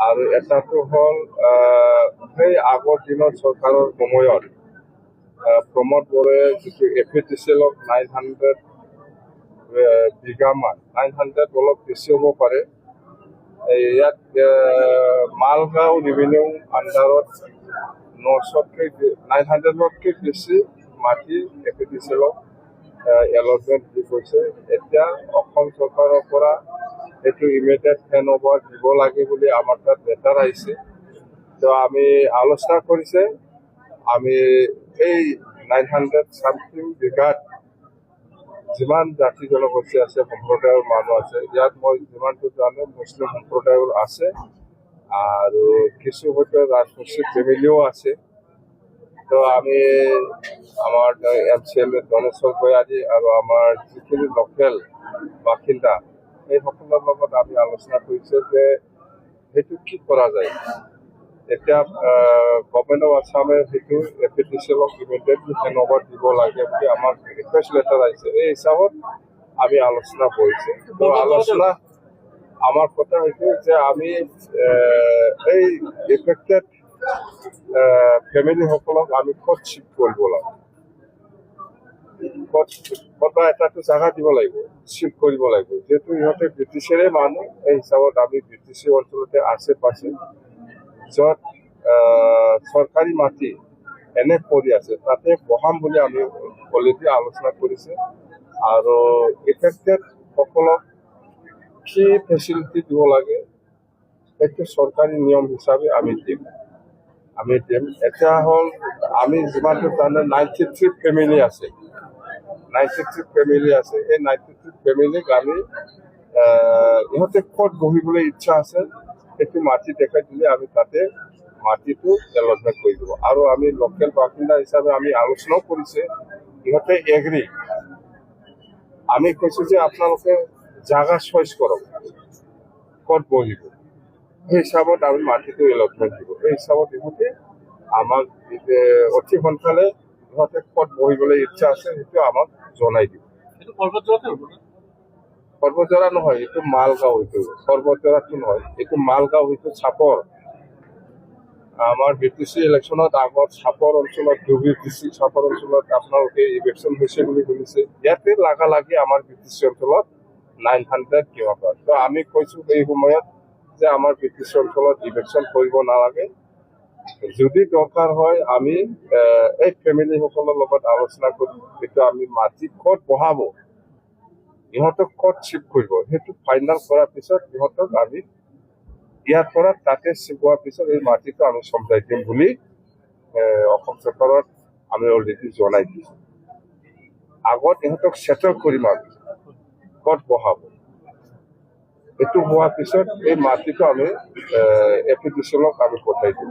আৰু এটাটো হ'ল সেই আগৰ দিনত চৰকাৰৰ সময়ত প্ৰমোদ বড়োৱে যিটো FATCL 900 বিঘামান 900 অলপ বেছি হ'ব পাৰে। ইয়াত মালগাঁও ৰেভিনিউ আণ্ডাৰত 900তকৈ বেছি মাটি FATCL এলটমেণ্ট দি কৈছে। এতিয়া অসম চৰকাৰৰ পৰা এইটো ইমিডিয়েট হেণ্ড অভাৰ দিব লাগে বুলি আমাৰ তাত লেটাৰ আহিছে। তো আমি আলোচনা কৰিছে, আমি এই 900 চামথিং বিঘাত যিমান জাতি জনগোষ্ঠী আছে, সম্প্ৰদায়ৰ মানুহ আছে, ইয়াত মই যিমানটো জানো মুছলিম সম্প্ৰদায়ৰ আছে আৰু কিছু হয়তো ৰাজবংশী ফেমিলিও আছে। তো আমি আমাৰ MCLA ধনেশ্বৰ ভূঞানী আৰু আমাৰ যিখিনি লোকেল বাসিন্দা সেইসকলৰ লগত আমি আলোচনা কৰিছোঁ যে সেইটো কি কৰা যায়। এতিয়া গভৰ্ণমেণ্ট অফ আছামে সেইটো FATCL ইমিডিয়েটলি হেণ্ড অভাৰ দিব লাগে বুলি আমাক ৰিকুৱেষ্ট লেটাৰ আহিছে। এই হিচাপত আমি আলোচনা কৰিছোঁ। তো আলোচনা আমাৰ কথা হৈছে যে আমি এই এফেক্টেড ফেমিলিসকলক আমি ক'ত শ্বিফ্ট কৰিব লাগে, ক'ত এটাটো জাগা দিব লাগিব, শ্বিফ্ট কৰিব লাগিব। যিহেতু ইহঁতে ব্ৰিটিছৰে মানুহ, এই হিচাপত আমি BTC অঞ্চলতে আশে পাশে য'ত চৰকাৰী মাটি এনে পৰি আছে তাতে বহাম বুলি আমি অলৰেডি আলোচনা কৰিছে। আৰু এফেক্টেড সকলক কি ফেচিলিটি দিব লাগে সেইটো চৰকাৰী নিয়ম হিচাপে আমি দিম। এতিয়া হ'ল আমি যিমানটো জানো 93 ফেমিলি আছে। 93 ফেমিলি আছে। এই 93 ফেমিলিক আমি ইহঁতে ক'ত বহিবলৈ ইচ্ছা আছে সেইটো মাটি দেখাই দিলে আমি তাতে মাটিটো এলটমেণ্ট কৰি দিব। আৰু আমি লোকেল বাসিন্দা হিচাপে আমি আলোচনাও কৰিছে, ইহঁতে এগ্ৰি। আমি কৈছোঁ যে আপোনালোকে জাগা চইচ কৰক ক'ত বহিব, সেই হিচাপত আমি মাটিটো এলটমেণ্ট দিব। সেই হিচাপত ইহঁতে আমাক অতি সোনকালে ইহঁতে ক'ত বহিবলৈ ইচ্ছা আছে সেইটো আমাক জনাই দিব। সৰ্বজৰা নহয়, এইটো মালগাঁও। এইটো সৰ্বজৰাটো নহয়, এইটো মালগাঁও, এইটো চাপৰ। আমাৰ BTC ইলেকশ্যনত আগত চাপৰ অঞ্চলত WBTC চাপৰ অঞ্চলত আপোনালোকে ইলেকশ্যন হৈছে বুলি শুনিছে। ইয়াতে লাগালাগি আমাৰ BTC অঞ্চলত 900 কিমান। তো আমি কৈছোঁ এই সময়ত যে আমাৰ BTC অঞ্চলত ইলেকশ্যন কৰিব নালাগে। যদি দৰকাৰ হয় আমি এই ফেমিলিসকলৰ লগত আলোচনা কৰি সেইটো আমি মাটি ক'ত বহাব, ইহঁতক ক'ত শ্বিফ্ট কৰিব সেইটো ফাইনেল কৰাৰ পিছত ইহঁতক আমি ইয়াৰ পৰা তাতে শ্বিফ্ট হোৱাৰ পিছত এই মাটিটো আমি চম্ভাই দিম বুলি অসম চৰকাৰত আমি অলৰেডি জনাই দিছোঁ। আগত ইহঁতক চেটেল কৰিম আমি ক'ত বহাব। এইটো হোৱাৰ পিছত এই মাটিটো আমি FATCL আমি পঠাই দিম।